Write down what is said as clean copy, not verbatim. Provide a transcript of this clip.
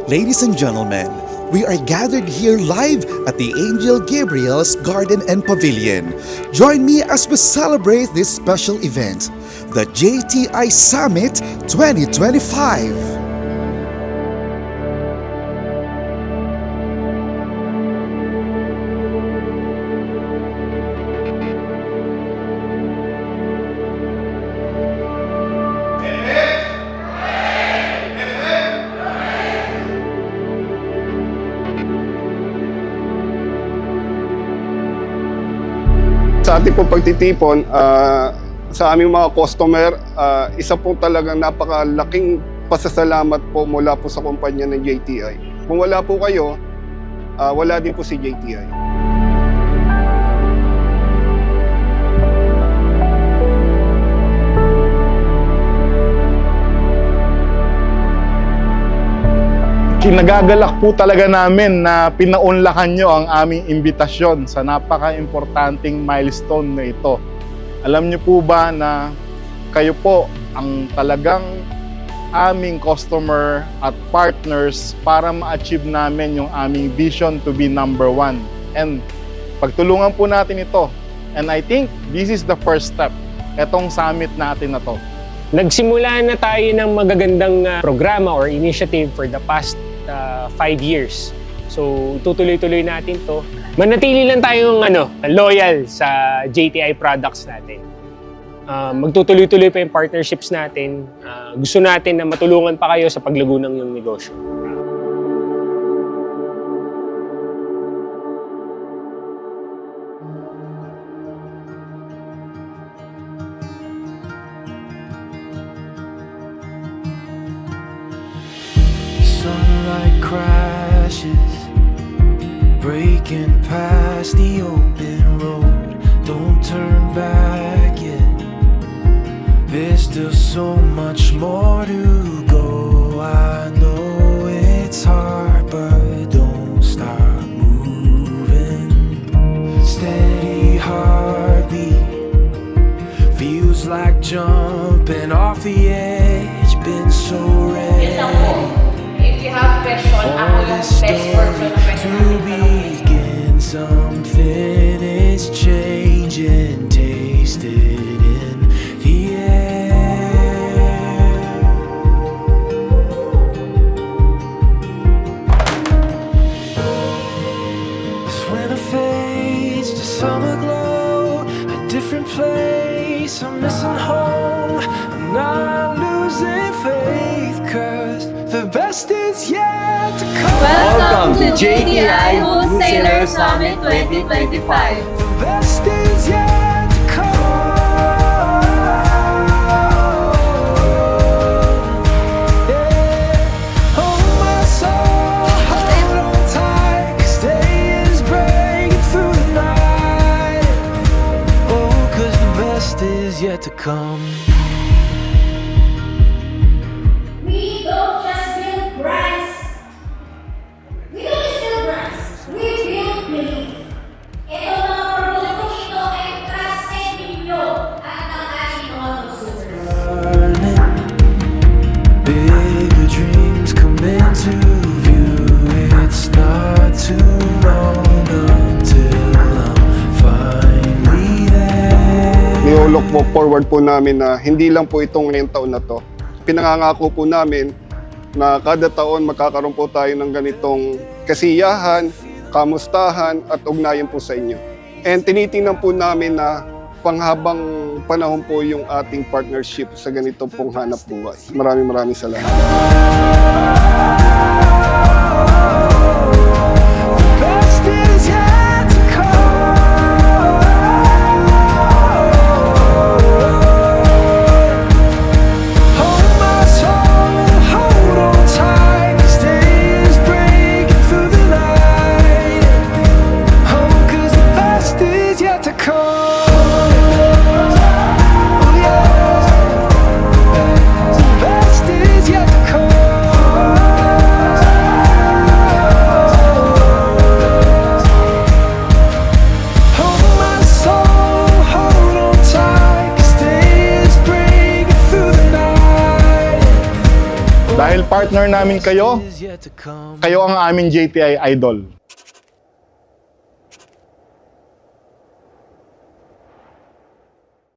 Ladies and gentlemen, we are gathered here live at the Angel Gabriel's Garden and Pavilion. Join me as we celebrate this special event, the JTI Summit 2025. Sa ating pong pagtitipon, sa aming mga customer, isa po talagang napakalaking pasasalamat po mula po sa kumpanya ng JTI. Kung wala po kayo, wala din po si JTI. Kinagagalak po talaga namin na pinaunlakan nyo ang aming imbitasyon sa napaka-importanting milestone na ito. Alam nyo po ba na kayo po ang talagang aming customer at partners para ma-achieve namin yung aming vision to be number one. And pagtulungan po natin ito. And I think this is the first step, itong summit natin na to. Nagsimula na tayo ng magagandang programa or initiative for the past 5 years. So, tutuloy-tuloy natin to. Manatili lang tayong loyal sa JTI products natin. Magtutuloy-tuloy pa yung partnerships natin. Gusto natin na matulungan pa kayo sa paglago ng iyong negosyo. Sunlight crashes, breaking past the open road. Don't turn back yet. There's still so much more to go. I know it's hard, but don't stop moving. Steady heartbeat feels like jumping off the edge. Been so ready. If you have question, ako yung best person na pwede To begin something is changing, tasted in the air. It's winter fades to summer glow, a different place, I'm missing home. I'm not losing faith, 'cause the best is yet to come. Welcome to JTI Wholesaler Summit 2025. The best is yet to come. Yeah. Hold my soul, hold on tight, 'cause day is breaking through the night. Oh, 'cause the best is yet to come. We don't just build brands. We don't just build brands. We build belief. Ito mga produktong ito ay trusted ninyo at ang ating mga consumers. Bigger dreams come into view. It's not too long until I'm finally there. Nilook po forward po namin na hindi lang po itong ngayong taon na to. Pinangangako po namin na kada taon magkakaroon po tayo ng ganitong kasiyahan, kamustahan at ugnayan po sa inyo. And tinitingnan po namin na panghabang panahon po yung ating partnership sa ganito pong hanap buhay. Maraming salamat. The best is yet to come. Hold my soul, hold on tight, 'cause day is breaking through the light. Oh, 'cause the best is yet to come. Oh yeah, the best is yet to come. Dahil partner namin kayo, is yet to come. kayo ang aming JTI idol.